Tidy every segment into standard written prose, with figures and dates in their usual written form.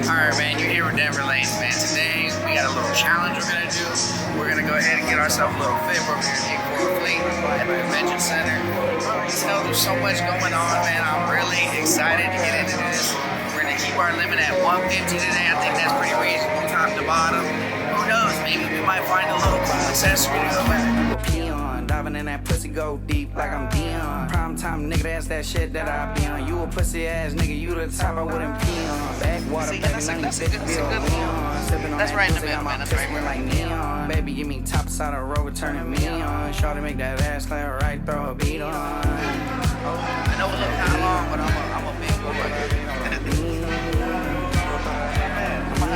Alright, man, you're here with Denver Lanes, man. Today, we got a little challenge we're gonna do. We're gonna go ahead and get ourselves a little fit over here at Eight4Flea at the Convention Center. You know, there's so much going on, man. I'm really excited to get into this. We're gonna keep our limit at 150 today. I think that's pretty reasonable, top to bottom. Who knows, maybe we might find a little cool accessory to go with it. Peon, diving in that pussy, go deep like I'm Dion. Prime time nigga, that's that shit that I be on. You a pussy ass nigga, you the top, I wouldn't pee on. Backwater, baby, that's right in the middle, man. That's right in the like neon. Baby, give me top side of the road, turning me on. Shawty make that ass clap right, throw a beat on. I know it looks kind of long, but I'm a big boy.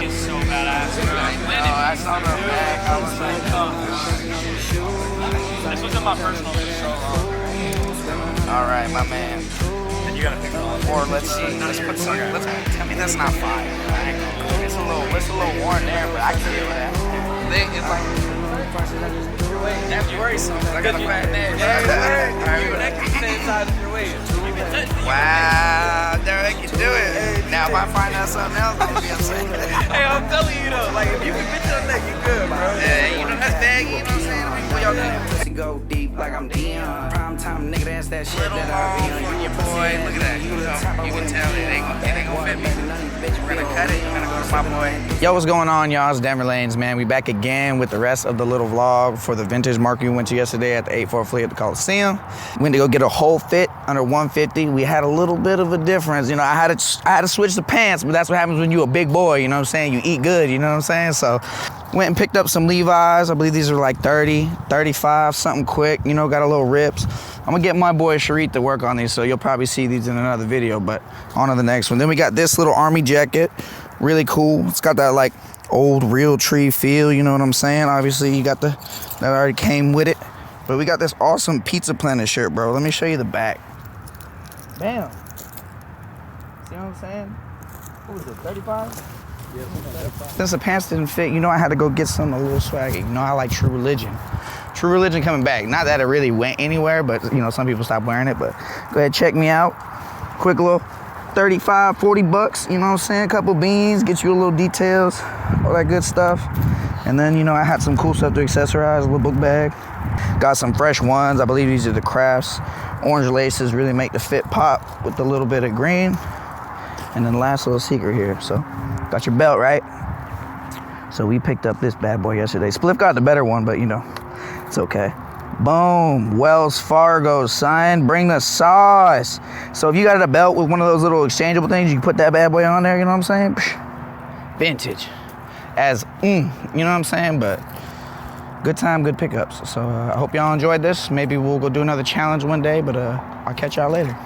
It's so badass. Oh, I saw the back. I was like, This was in my personal show. all right, my man. And you gotta pick it up. Or let's see. Let's put some. Tell me that's not fire. It's a little worn there, but I can deal with that. It's like. That's worrisome. I got a fat neck. Your neck is the same size as your waist. Wow, Derek, you do it. Now if I find out something else, I'm gonna be upset. Hey, I'm telling you though, like if you can fit your neck, you good, bro. Yeah, you know that's baggy. You know what I'm saying? What y'all think? Pussy go deep like I'm Dion. Prime time nigga, that's that shit Little that I long be on. for your boy. Look at that. You can tell it ain't gonna fit me. We're gonna cut it. We're gonna go to my boy. Yo, what's going on, y'all? It's Denver Lanes, man. We back again with the rest of the little vlog for the vintage market we went to yesterday at the Eight4Flea at the Coliseum. We went to go get a whole fit under 150. We had a little bit of a difference. You know, I had to switch the pants, but that's what happens when you a big boy, you know what I'm saying? You eat good, you know what I'm saying? So went and picked up some Levi's. I believe these are like 30, 35, something quick, you know, got a little rips. I'm gonna get my boy Sharit to work on these, so you'll probably see these in another video, but on to the next one. Then we got this little army jacket, really cool. It's got that like old RealTree feel, you know what I'm saying? Obviously you got that already came with it. But we got this awesome Pizza Planet shirt, bro. Let me show you the back. Bam. See what I'm saying? What was it, 35? Yeah, 35. Since the pants didn't fit, you know I had to go get some a little swaggy. You know I like True Religion. True Religion coming back. Not that it really went anywhere, but you know, some people stopped wearing it, but go ahead, check me out. Quick little 35, 40 bucks, you know what I'm saying? A couple beans, get you a little details, all that good stuff. And then, you know, I had some cool stuff to accessorize, a little book bag. Got some fresh ones. I believe these are the Crafts. Orange laces really make the fit pop with a little bit of green. And then the last little secret here. So, got your belt, right? So we picked up this bad boy yesterday. Spliff got the better one, but you know, it's okay. Boom, Wells Fargo, son, bring the sauce. So if you got a belt with one of those little exchangeable things, you can put that bad boy on there, you know what I'm saying? Vintage. As, you know what I'm saying? But good time, good pickups. So I hope y'all enjoyed this. Maybe we'll go do another challenge one day, but I'll catch y'all later.